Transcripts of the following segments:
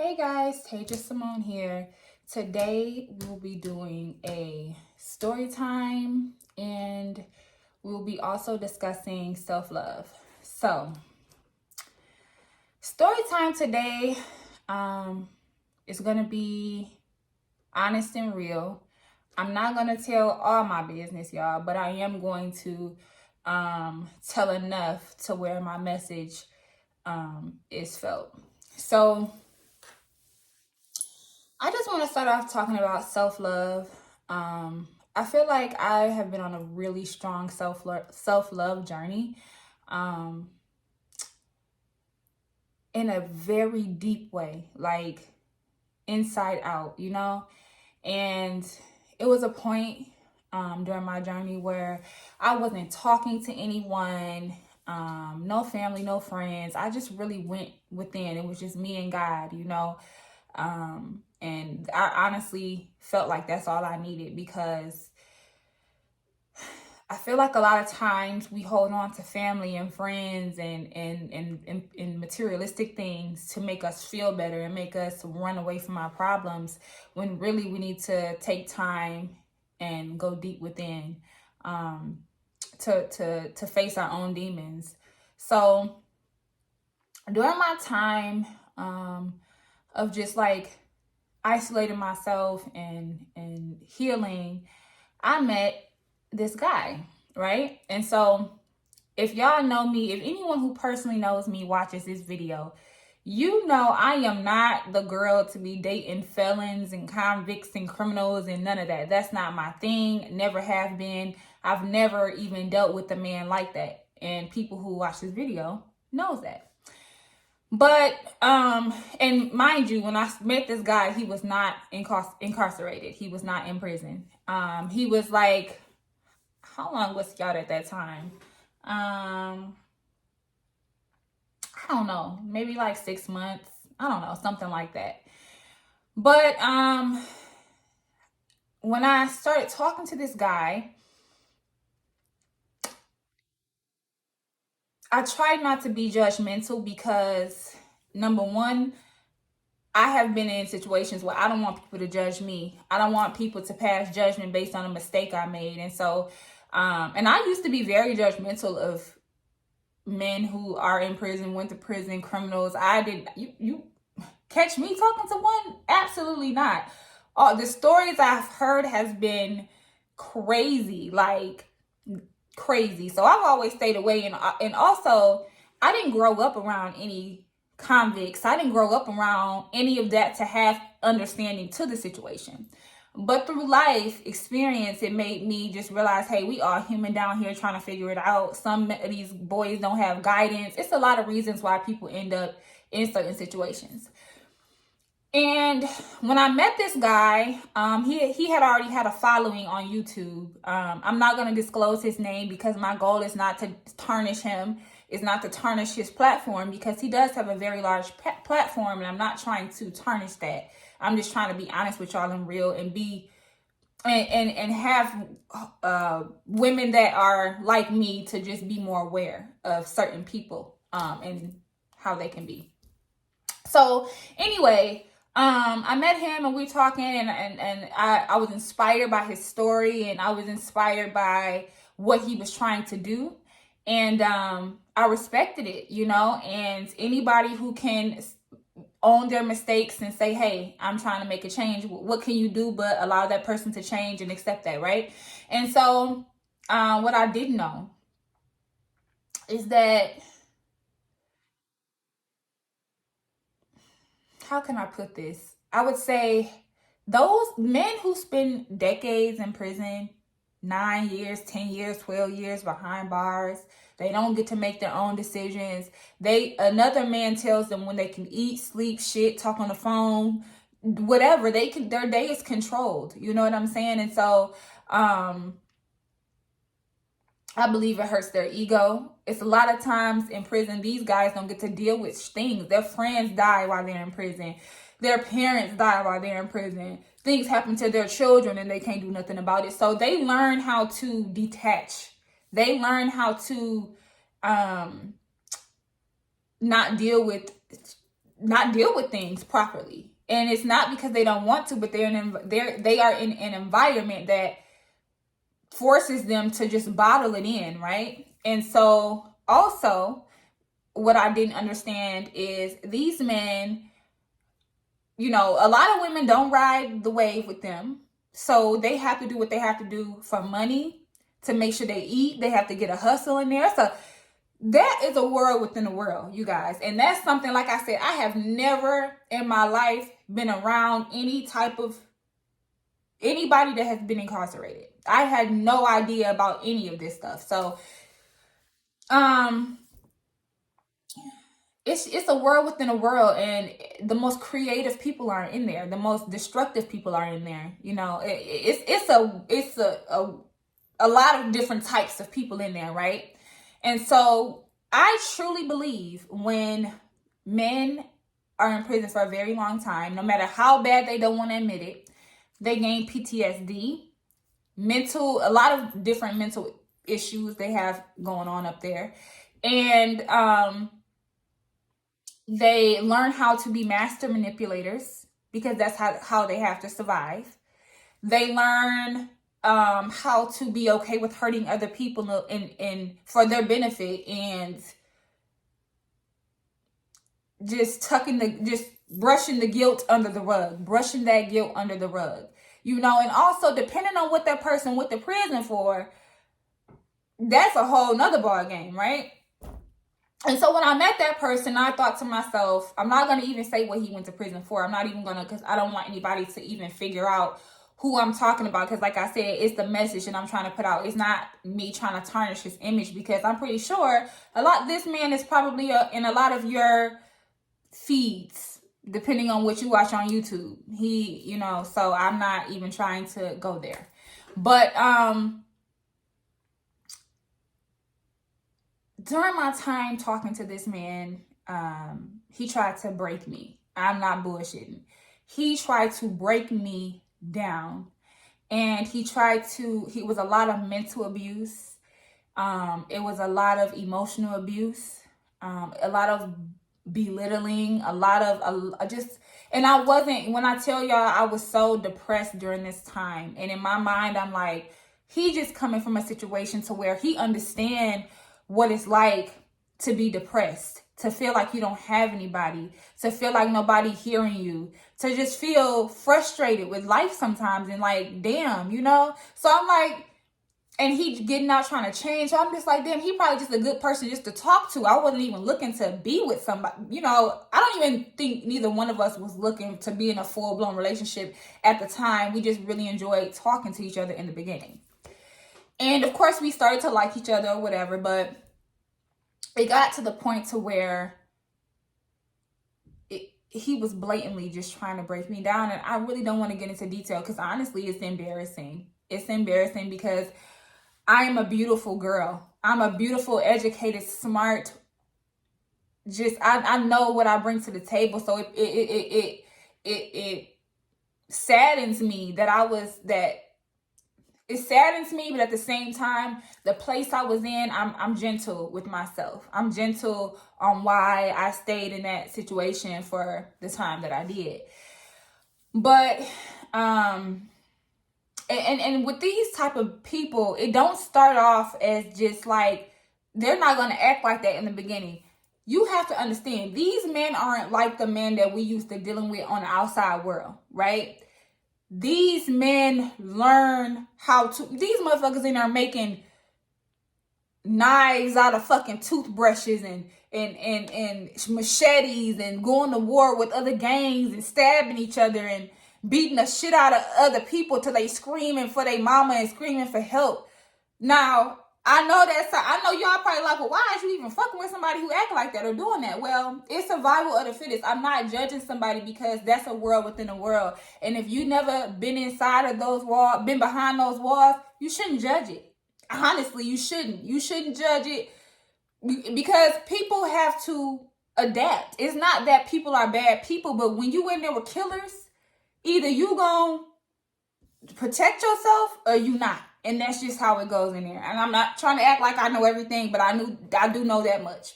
Hey guys, Taja Simone here. Today we'll be doing a story time and we'll be also discussing self-love. So, story time today is going to be honest and real. I'm not going to tell all my business, y'all, but I am going to tell enough to where my message is felt. So, I just want to start off talking about self-love. I feel like I have been on a really strong self-love journey in a very deep way, like inside out, And it was a point during my journey where I wasn't talking to anyone, no family, no friends. I just really went within. It was just me and God. And I honestly felt like that's all I needed, because I feel like a lot of times we hold on to family and friends and materialistic things to make us feel better and make us run away from our problems, when really we need to take time and go deep within to face our own demons. So during my time of just like isolating myself and healing, I met this guy, right? And so if y'all know me, if anyone who personally knows me watches this video, you know I am not the girl to be dating felons and convicts and criminals and none of that. That's not my thing. Never have been. I've never even dealt with a man like that. And people who watch this video knows that. But, and mind you, when I met this guy, he was not incarcerated. He was not in prison. He was like, how long was he out at that time? I don't know, maybe like 6 months. I don't know, something like that. But, when I started talking to this guy, I tried not to be judgmental because, number one, I have been in situations where I don't want people to judge me. I don't want people to pass judgment based on a mistake I made. And so, and I used to be very judgmental of men who are in prison, went to prison, criminals. You catch me talking to one? Absolutely not. All the stories I've heard has been crazy, like crazy. So I've always stayed away. And also, I didn't grow up around any convicts. I didn't grow up around any of that to have understanding to the situation. But through life experience, it made me just realize, hey, we are human down here trying to figure it out. Some of these boys don't have guidance. It's a lot of reasons why people end up in certain situations. And when I met this guy, he had already had a following on YouTube. I'm not going to disclose his name because my goal is not to tarnish him, is not to tarnish his platform, because he does have a very large platform, and I'm not trying to tarnish that. I'm just trying to be honest with y'all and real, and be and have women that are like me to just be more aware of certain people and how they can be. So anyway, I met him and we were talking, and I was inspired by his story, and I was inspired by what he was trying to do. And I respected it, and anybody who can own their mistakes and say, hey, I'm trying to make a change. What can you do but allow that person to change and accept that, right? And so what I didn't know is that, how can I put this? I would say those men who spend decades in prison, 9 years, 10 years, 12 years behind bars, they don't get to make their own decisions. Another man tells them when they can eat, sleep, shit, talk on the phone, whatever. Their day is controlled. You know what I'm saying? And so I believe it hurts their ego. It's a lot of times in prison, these guys don't get to deal with things. Their friends die while they're in prison. Their parents die while they're in prison. Things happen to their children and they can't do nothing about it. So they learn how to detach. They learn how to not deal with not deal with things properly. And it's not because they don't want to, but they are in an environment that forces them to just bottle it in, right? And so also what I didn't understand is these men, you know, a lot of women don't ride the wave with them. So they have to do what they have to do for money to make sure they eat. They have to get a hustle in there. So that is a world within a world, you guys. And that's something, like I said, I have never in my life been around anybody that has been incarcerated. I had no idea about any of this stuff. So, it's a world within a world, and the most creative people are in there. The most destructive people are in there. You know, it's a lot of different types of people in there, right? And so I truly believe when men are in prison for a very long time, no matter how bad they don't want to admit it, they gain PTSD, a lot of different mental issues they have going on up there. And they learn how to be master manipulators because that's how they have to survive. They learn how to be okay with hurting other people and for their benefit, and just brushing the guilt under the rug, brushing that guilt under the rug, you know. And also, depending on what that person went to prison for, that's a whole nother ball game, right? And so when I met that person, I thought to myself, I'm not going to even say what he went to prison for. I'm not even going to, because I don't want anybody to even figure out who I'm talking about. Because like I said, it's the message that I'm trying to put out. It's not me trying to tarnish his image, because I'm pretty sure this man is probably in a lot of your feeds, depending on what you watch on YouTube. So I'm not even trying to go there. But during my time talking to this man, he tried to break me. I'm not bullshitting. He tried to break me down. And he was a lot of mental abuse. It was a lot of emotional abuse. A lot of belittling. A lot of and I wasn't, when I tell y'all, I was so depressed during this time. And in my mind, I'm like, he just coming from a situation to where he understand what it's like to be depressed, to feel like you don't have anybody, to feel like nobody hearing you, to just feel frustrated with life sometimes, and like, damn, you know? So I'm like, and he getting out trying to change. So I'm just like, damn, he probably just a good person just to talk to. I wasn't even looking to be with somebody. You know, I don't even think neither one of us was looking to be in a full-blown relationship at the time. We just really enjoyed talking to each other in the beginning. And of course, we started to like each other or whatever, but it got to the point to where he was blatantly just trying to break me down. And I really don't want to get into detail, because honestly, it's embarrassing. It's embarrassing because I am a beautiful girl. I'm a beautiful, educated, smart. I know what I bring to the table. So it saddens me it saddens me, but at the same time, the place I was in, I'm gentle with myself. I'm gentle on why I stayed in that situation for the time that I did. But and with these type of people, it don't start off as just like, they're not going to act like that in the beginning. You have to understand, these men aren't like the men that we used to dealing with on the outside world, right? These men learn these motherfuckers in there making knives out of fucking toothbrushes and machetes, and going to war with other gangs and stabbing each other and beating the shit out of other people till they screaming for their mama and screaming for help. Now, I know y'all probably like, well, why is you even fucking with somebody who act like that or doing that? Well, it's survival of the fittest. I'm not judging somebody, because that's a world within a world. And if you never been inside of those walls, been behind those walls, you shouldn't judge it. Honestly, you shouldn't. You shouldn't judge it, because people have to adapt. It's not that people are bad people, but when you in there with killers, either you gonna protect yourself or you not. And that's just how it goes in there. And I'm not trying to act like I know everything, but I do know that much.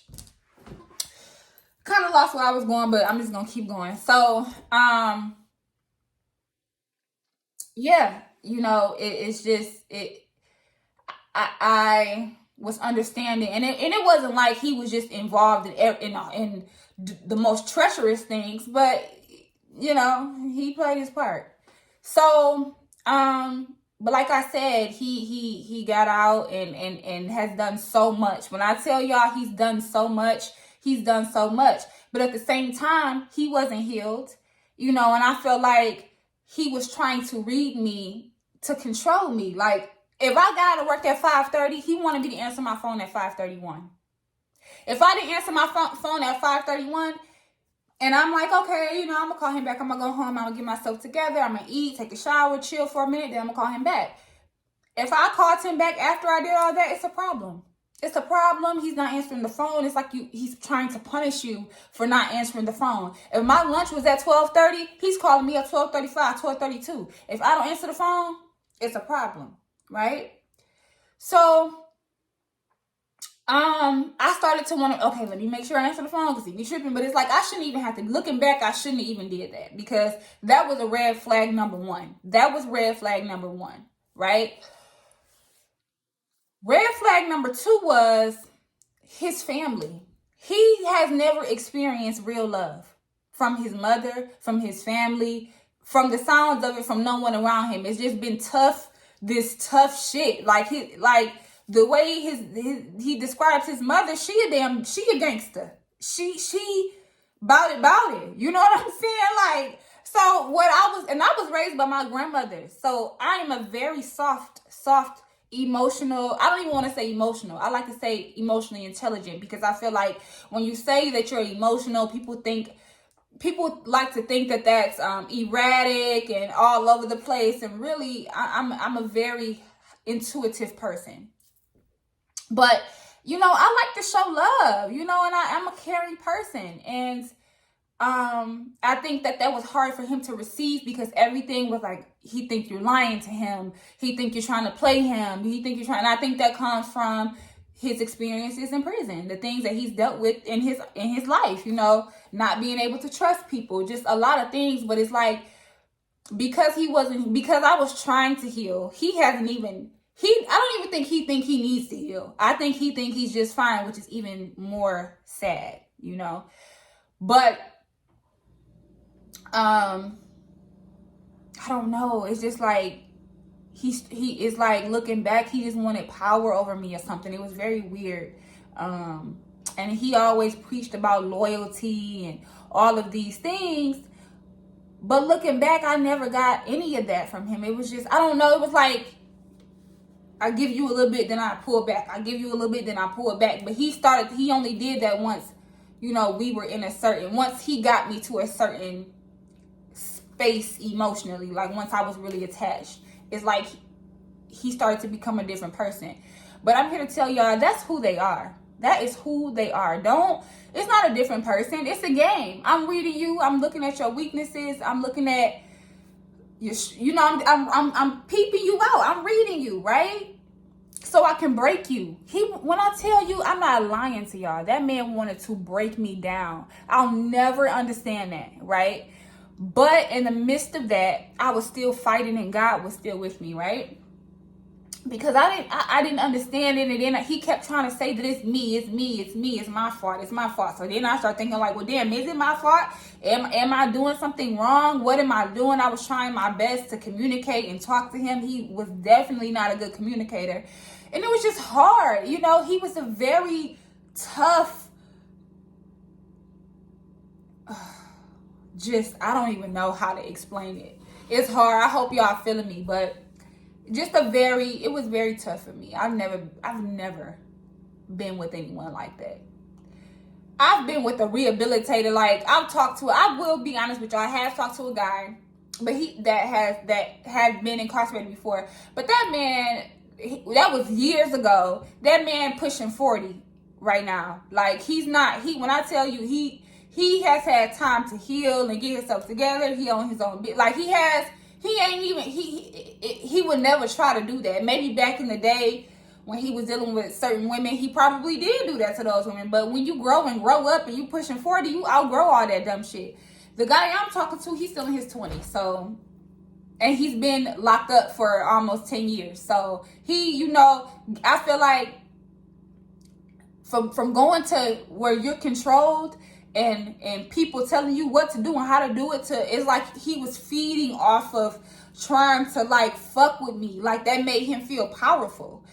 kind of lost where I was going, but I'm just gonna keep going. So, yeah, it's just it. I was understanding, and it wasn't like he was just involved in the most treacherous things, but he played his part. So, but like I said, he got out and has done so much. When I tell y'all he's done so much, he's done so much. But at the same time, he wasn't healed, and I felt like he was trying to read me to control me. Like, if I got out of work at 5:30, he wanted me to answer my phone at 5:31. If I didn't answer my phone at 5:31, and I'm like, okay, I'm going to call him back. I'm going to go home. I'm going to get myself together. I'm going to eat, take a shower, chill for a minute. Then I'm going to call him back. If I called him back after I did all that, it's a problem. It's a problem. He's not answering the phone. It's like he's trying to punish you for not answering the phone. If my lunch was at 12:30, he's calling me at 12:35, 12:32. If I don't answer the phone, it's a problem, right? So, I started to want to, okay, let me make sure I answer the phone because he be tripping. But it's like, I shouldn't even have to, looking back, I shouldn't have even did that, because that was a red flag number one. That was red flag number one, right? Red flag number two was his family. He has never experienced real love from his mother, from his family, from the sounds of it, from no one around him. It's just been tough, this tough shit. Like the way he describes his mother, she a gangster. She bout it. You know what I'm saying? Like, so I was raised by my grandmother. So I am a very soft, emotional. I don't even want to say emotional. I like to say emotionally intelligent, because I feel like when you say that you're emotional, people like to think that that's erratic and all over the place. And really, I'm a very intuitive person. But, I like to show love, and I'm a caring person. And I think that was hard for him to receive, because everything was like, he think you're lying to him. He think you're trying to play him. And I think that comes from his experiences in prison, the things that he's dealt with in his life, not being able to trust people, just a lot of things. But it's like, because I was trying to heal, I don't even think he needs to heal. I think he's just fine, which is even more sad, But I don't know. It's just like he is like, looking back, he just wanted power over me or something. It was very weird. And he always preached about loyalty and all of these things. But looking back, I never got any of that from him. It was just, I don't know. It was like, I give you a little bit, then I pull back. I give you a little bit, then I pull back. But he only did that once, we were in once he got me to a certain space emotionally, like once I was really attached. It's like he started to become a different person. But I'm here to tell y'all, that's who they are. That is who they are. It's not a different person. It's a game. I'm reading you. I'm looking at your weaknesses. I'm looking at I'm peeping you out. I'm reading you, right? So I can break you. When I tell you, I'm not lying to y'all. That man wanted to break me down. I'll never understand that, right? But in the midst of that, I was still fighting, and God was still with me, right? Because I didn't understand it, and then he kept trying to say that it's me, it's my fault. So then I started thinking like, well, damn, is it my fault? Am I doing something wrong? What am I doing? I was trying my best to communicate and talk to him. He was definitely not a good communicator, and it was just hard. He was a very tough, I don't even know how to explain it. It's hard. I hope y'all feeling me, but it was very tough for me. I've never been with anyone like that. I've been with a rehabilitator. Like, I will be honest with y'all, I have talked to a guy, but that had been incarcerated before. But that man, that was years ago. That man pushing 40 right now. Like, when I tell you, he has had time to heal and get himself together. He on his own bit. Like, he would never try to do that. Maybe back in the day when he was dealing with certain women, he probably did do that to those women. But when you grow up and you pushing 40, you outgrow all that dumb shit. The guy I'm talking to, he's still in his 20s. So, and he's been locked up for almost 10 years. So he, you know, I feel like from going to where you're controlled and people telling you what to do and how to do it, to, it's like he was feeding off of trying to like fuck with me. Like that made him feel powerful.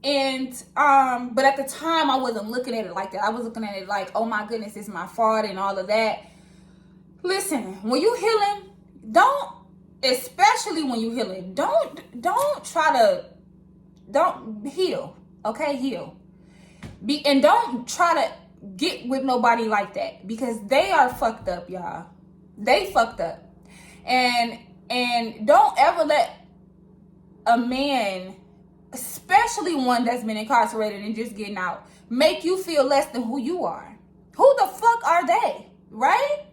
And but at the time I wasn't looking at it like that. I was looking at it like, oh my goodness, it's my fault and all of that. Listen, when you healing, especially when you healing, don't heal. Okay, heal. And don't try to get with nobody like that, because they are fucked up, y'all. They fucked up. And don't ever let a man, especially one that's been incarcerated and just getting out, make you feel less than who you are. Who the fuck are they, right?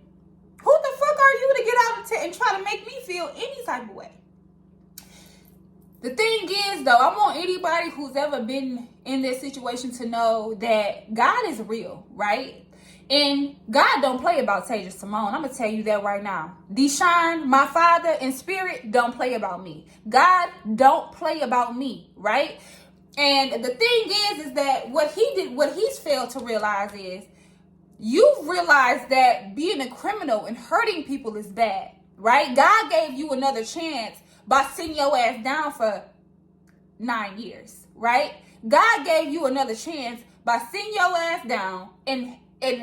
Who the fuck are you to get out and try to make me feel any type of way? The thing is, though, I want anybody who's ever been in this situation to know that God is real, right? And God don't play about Tasia Simone. I'm going to tell you that right now. Deshaun, my father in spirit, don't play about me. God don't play about me, right? And the thing is that what he's failed to realize is, you've realized that being a criminal and hurting people is bad, right? God gave you another chance by sitting your ass down for 9 years, right? God gave you another chance by sitting your ass down and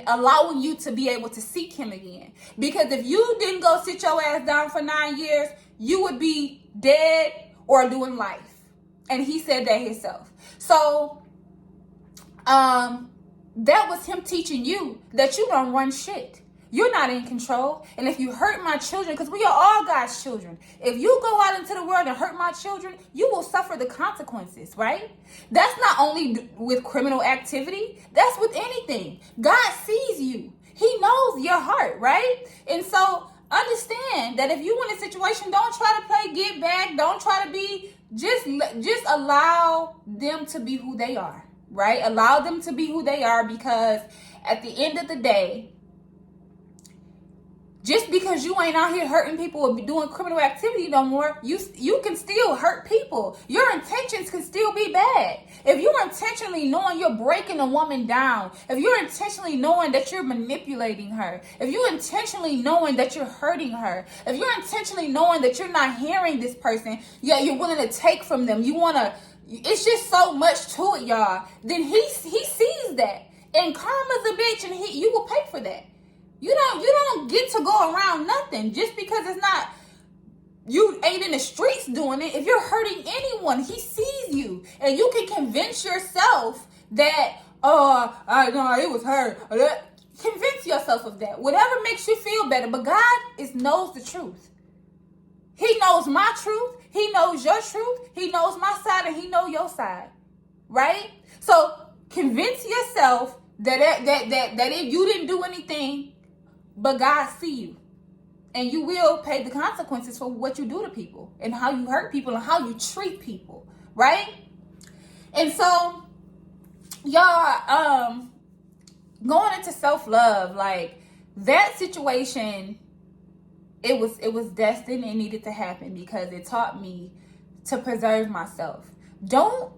allowing you to be able to seek him again. Because if you didn't go sit your ass down for 9 years, you would be dead or doing life. And he said that himself. So, that was him teaching you that you don't run shit. You're not in control. And if you hurt my children, because we are all God's children, if you go out into the world and hurt my children, you will suffer the consequences, right? That's not only with criminal activity. That's with anything. God sees you. He knows your heart, right? And so understand that if you in a situation, don't try to play get back. Don't try to be, just allow them to be who they are, right? Allow them to be who they are, because at the end of the day, just because you ain't out here hurting people or doing criminal activity no more, you can still hurt people. Your intentions can still be bad. If you're intentionally knowing you're breaking a woman down, if you're intentionally knowing that you're manipulating her, if you're intentionally knowing that you're hurting her, if you're intentionally knowing that you're not hearing this person, yet you're willing to take from them, it's just so much to it, y'all. Then he sees that. And karma's a bitch, and you will pay for that. You don't get to go around nothing just because it's not, you ain't in the streets doing it. If you're hurting anyone, he sees you. And you can convince yourself that, I know it was her. Convince yourself of that. Whatever makes you feel better. But God knows the truth. He knows my truth. He knows your truth. He knows my side, and he knows your side. Right? So convince yourself that if you didn't do anything, but God see you, and you will pay the consequences for what you do to people and how you hurt people and how you treat people, right? And so, y'all, going into self-love, like that situation, it was destined and needed to happen, because it taught me to preserve myself. Don't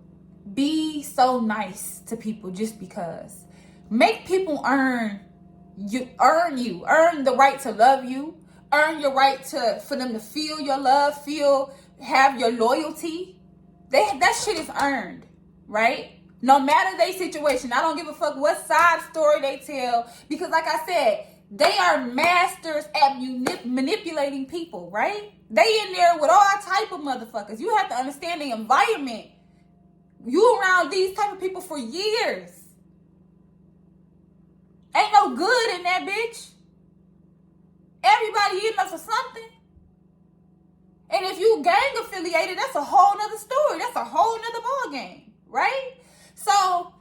be so nice to people just because. Make people earn the right to love you, earn your right for them to feel your love, have your loyalty. That shit is earned, right? No matter their situation. I don't give a fuck what side story they tell, because like I said, they are masters at manipulating people, right? They in there with all type of motherfuckers. You have to understand the environment. You around these type of people for years. Ain't no good in that bitch. Everybody in us for something. And if you gang affiliated, that's a whole nother story. That's a whole nother ball game, right? So,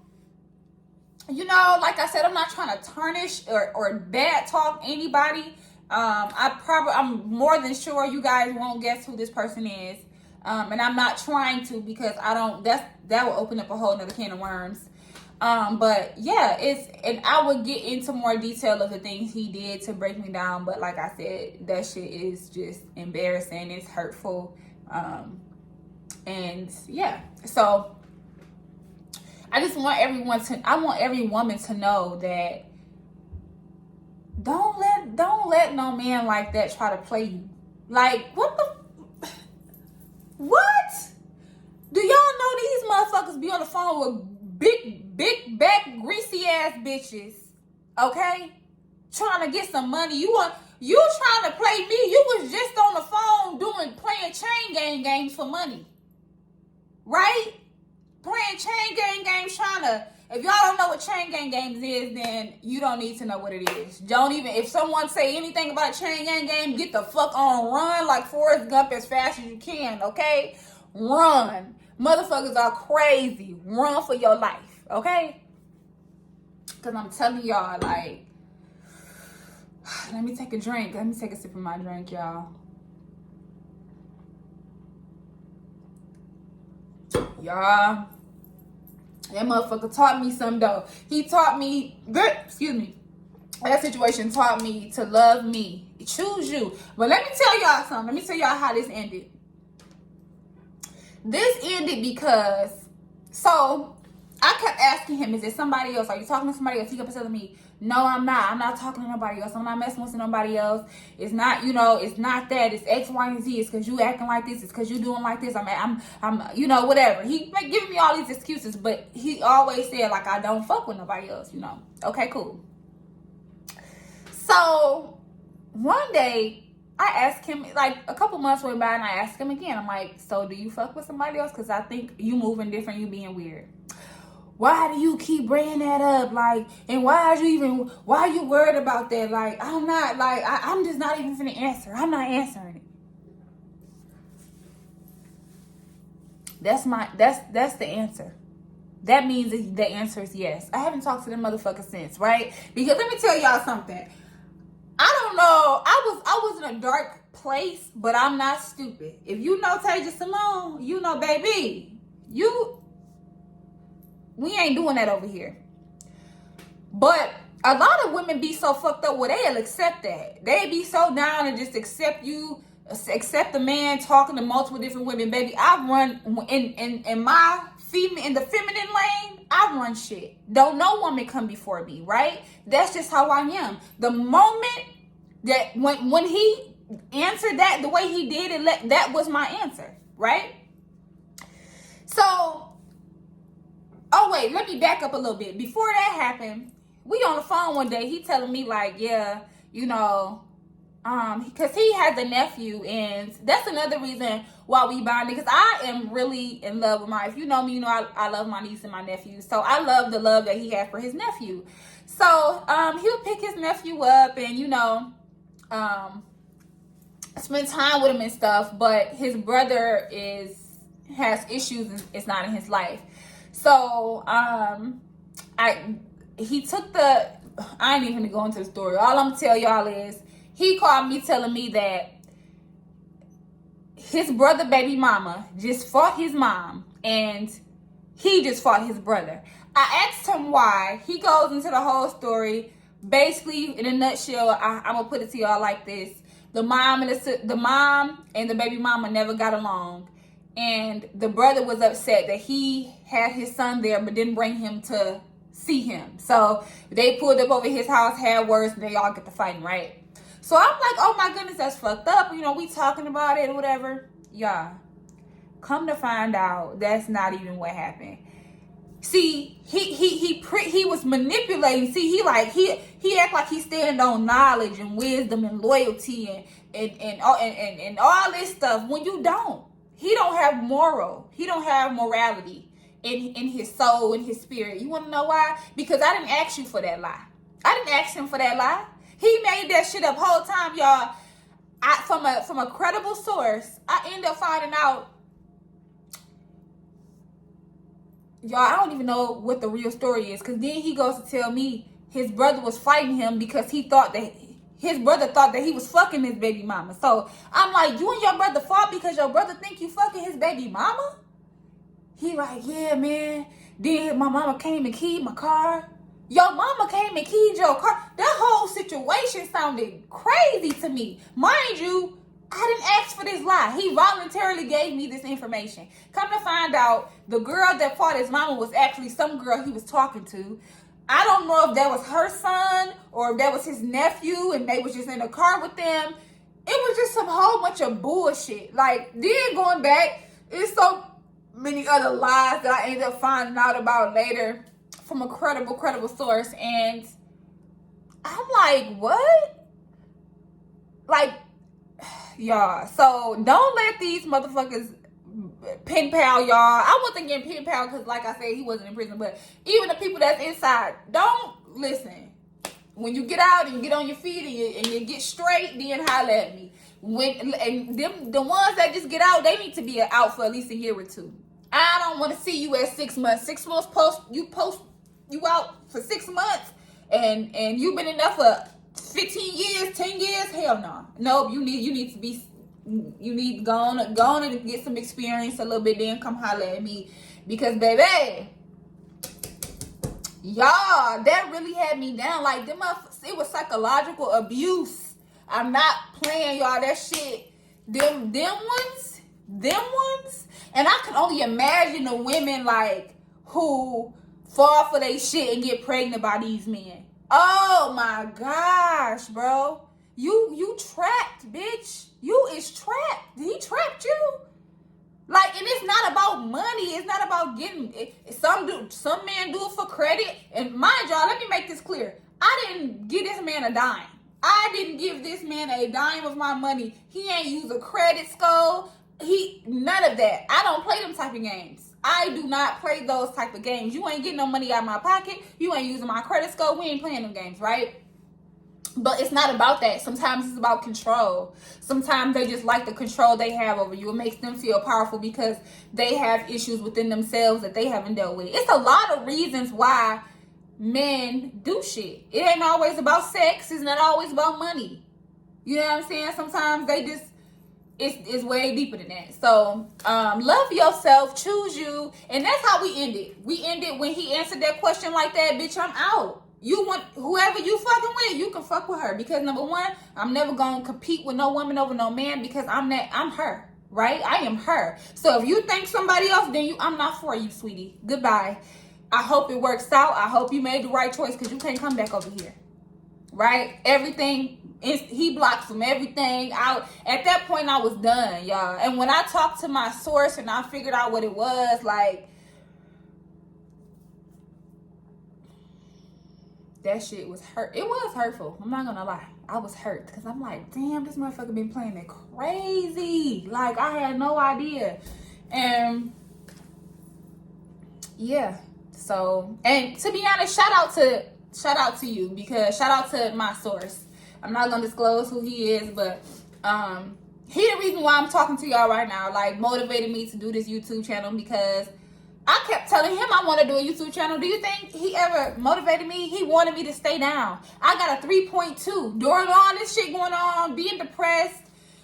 like I said, I'm not trying to tarnish or bad talk anybody. I'm more than sure you guys won't guess who this person is. And I'm not trying to, because I don't, that will open up a whole nother can of worms. But yeah, and I would get into more detail of the things he did to break me down. But like I said, that shit is just embarrassing. It's hurtful. And yeah, so I just want I want every woman to know that don't let no man like that try to play you. Like, what? Do y'all know these motherfuckers be on the phone with big back, greasy ass bitches? Okay? Trying to get some money. You trying to play me. You was just on the phone playing chain games for money. Right? Playing chain games trying to, if y'all don't know what chain games is, then you don't need to know what it is. Don't even, if someone say anything about chain game, get the fuck on, run like Forrest Gump as fast as you can, okay? Run. Motherfuckers are crazy. Run for your life, okay? Because I'm telling y'all, like, let me take a drink. Let me take a sip of my drink, y'all. Y'all, that motherfucker taught me something, though. He taught me, excuse me, that situation taught me to love me. Choose you. But let me tell y'all something. Let me tell y'all how this ended. This ended because, so I kept asking him, is it somebody else? Are you talking to somebody else? He kept telling me, no, I'm not. I'm not talking to nobody else. I'm not messing with nobody else. It's not, it's not that. It's X, Y, and Z. It's because you acting like this. It's because you doing like this. I'm, whatever. He giving me all these excuses, but he always said, like, I don't fuck with nobody else, Okay, cool. So one day I asked him, like a couple months went by, and I asked him again. I'm like, so do you fuck with somebody else? Because I think you moving different. You being weird. Why do you keep bringing that up? Like, and why are you worried about that? Like, I'm not, like, I'm just not even finna answer. I'm not answering it. That's the answer. That means the answer is yes. I haven't talked to them motherfuckers since, right? Because let me tell y'all something. I don't know. I was in a dark place, but I'm not stupid. If you know Taja Simone, you know, baby, we ain't doing that over here. But a lot of women be so fucked up where they'll accept that. They be so down and just accept the man talking to multiple different women. Baby, I run in the feminine lane, I run shit. Don't no woman come before me, right? That's just how I am. The moment that when he answered that the way he did it, that was my answer, right? So, oh wait, let me back up a little bit. Before that happened, we on the phone one day. He telling me like, yeah, because he has a nephew, and that's another reason why we bonded. Because I am really in love with if you know me, I love my niece and my nephew. So I love the love that he had for his nephew. So he'll pick his nephew up and spend time with him and stuff. But his brother has issues and it's not in his life. So I ain't even gonna go into the story. All I'm gonna tell y'all is he called me telling me that his brother baby mama just fought his mom and he just fought his brother. I asked him why. He goes into the whole story. Basically, in a nutshell, I'm gonna put it to y'all like this: the mom and the baby mama never got along. And the brother was upset that he had his son there but didn't bring him to see him. So they pulled up over his house, had words, and they all get to fighting, right? So I'm like, oh my goodness, that's fucked up. We talking about it or whatever. Yeah. Come to find out, that's not even what happened. See, he was manipulating. See, he act like he stand on knowledge and wisdom and loyalty and all this stuff when you don't. He don't have morality in his soul, in his spirit. You want to know why? Because I didn't ask you for that lie. I didn't ask him for that lie. He made that shit up whole time, y'all. From a credible source, I end up finding out, y'all, I don't even know what the real story is. Because then he goes to tell me his brother was fighting him because he thought that his brother thought that he was fucking his baby mama. So I'm like, you and your brother fought because your brother think you fucking his baby mama? He like, yeah, man. Then my mama came and keyed my car. Your mama came and keyed your car. That whole situation sounded crazy to me. Mind you, I didn't ask for this lie. He voluntarily gave me this information. Come to find out, the girl that fought his mama was actually some girl he was talking to. I don't know if that was her son or if that was his nephew and they was just in a car with them. It was just some whole bunch of bullshit. Like, then going back, it's so many other lies that I ended up finding out about later from a credible source. And I'm like, what? Like, y'all. So don't let these motherfuckers pen pal y'all. I wasn't getting pen pal because, like I said, he wasn't in prison. But even the people that's inside, don't listen. When you get out and you get on your feet and you get straight, then holler at me. The ones that just get out, they need to be out for at least a year or two. I don't want to see you at 6 months. 6 months you out for 6 months and you've been in there for 15 years, 10 years. Hell no. Nope. You need to go on and get some experience a little bit, then come holler at me. Because baby, y'all, that really had me down. Like, it was psychological abuse. I'm not playing, y'all. That shit, them ones. And I can only imagine the women, like, who fall for they shit and get pregnant by these men. Oh my gosh, bro. You trapped, bitch. You is trapped. He trapped you. Like, and it's not about money. It's not about getting it. Some men do it for credit. And mind y'all, let me make this clear. I didn't give this man a dime. I didn't give this man a dime of my money. He ain't use a credit score. None of that. I don't play them type of games. I do not play those type of games. You ain't getting no money out of my pocket. You ain't using my credit score. We ain't playing them games, right? But it's not about that. Sometimes it's about control. Sometimes they just like the control they have over you. It makes them feel powerful because they have issues within themselves that they haven't dealt with. It's a lot of reasons why men do shit. It ain't always about sex. It's not always about money. You know what I'm saying? Sometimes they just, it's way deeper than that. So, love yourself, choose you. And that's how we ended. We ended when he answered that question like that, bitch, I'm out. You want whoever you fucking with, you can fuck with her. Because number one, I'm never gonna compete with no woman over no man because I'm her, right? I am her. So if you think somebody else, then I'm not for you, sweetie. Goodbye. I hope it works out. I hope you made the right choice because you can't come back over here, right? He blocked from everything out. At that point, I was done, y'all. And when I talked to my source and I figured out what it was, like, that shit was hurt. It was hurtful. I'm not gonna lie. I was hurt because I'm like, damn, this motherfucker been playing it crazy. Like, I had no idea. And yeah. So, and to be honest, shout out to you, because shout out to my source. I'm not gonna disclose who he is, but he the reason why I'm talking to y'all right now. Like, motivated me to do this YouTube channel because I kept telling him I want to do a YouTube channel. Do you think he ever motivated me? He wanted me to stay down. I got a 3.2 during all this shit going on, being depressed.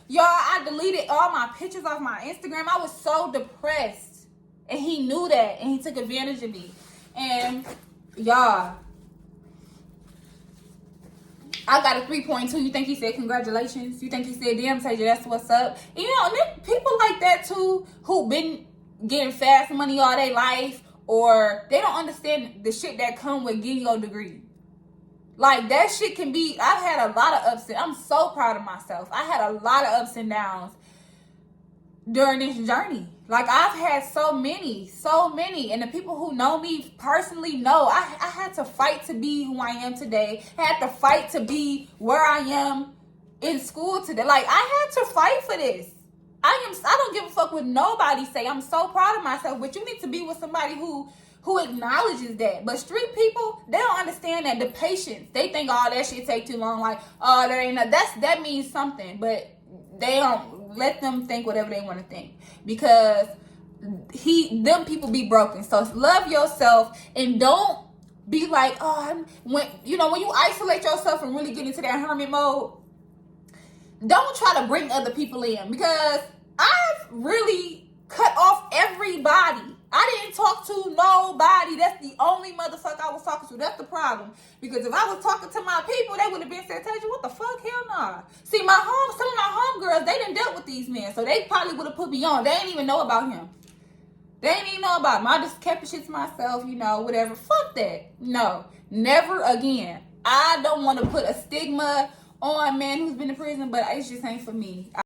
Y'all, I deleted all my pictures off my Instagram. I was so depressed, and he knew that, and he took advantage of me. And y'all, I got a 3.2. You think he said congratulations? You think he said, damn, Tasia, that's what's up? You know, and then people like that too, who been getting fast money all their life, or they don't understand the shit that come with getting your degree. Like, that shit can be, I've had a lot of ups and I'm so proud of myself. I had a lot of ups and downs during this journey. Like, I've had so many, and the people who know me personally know I had to fight to be who I am today. I had to fight to be where I am in school today. Like, I had to fight for this. I don't give a fuck what nobody say. I'm so proud of myself, but you need to be with somebody who acknowledges that. But street people, they don't understand that. The patience, they think all that shit take too long. Like, oh, there ain't that means something, but they don't let them think whatever they want to think, because them people be broken. So love yourself and don't be like, oh, when you isolate yourself and really get into that hermit mode, don't try to bring other people in, because I've really cut off everybody. I didn't talk to nobody. That's the only motherfucker I was talking to. That's the problem. Because if I was talking to my people, they would have been saying, "Tasia, what the fuck? Hell nah." See, some of my homegirls, they done dealt with these men, so they probably would have put me on. They ain't even know about him. They ain't even know about him. I just kept the shit to myself, whatever. Fuck that. No, never again. I don't want to put a stigma on a man who's been in prison, but it just ain't for me.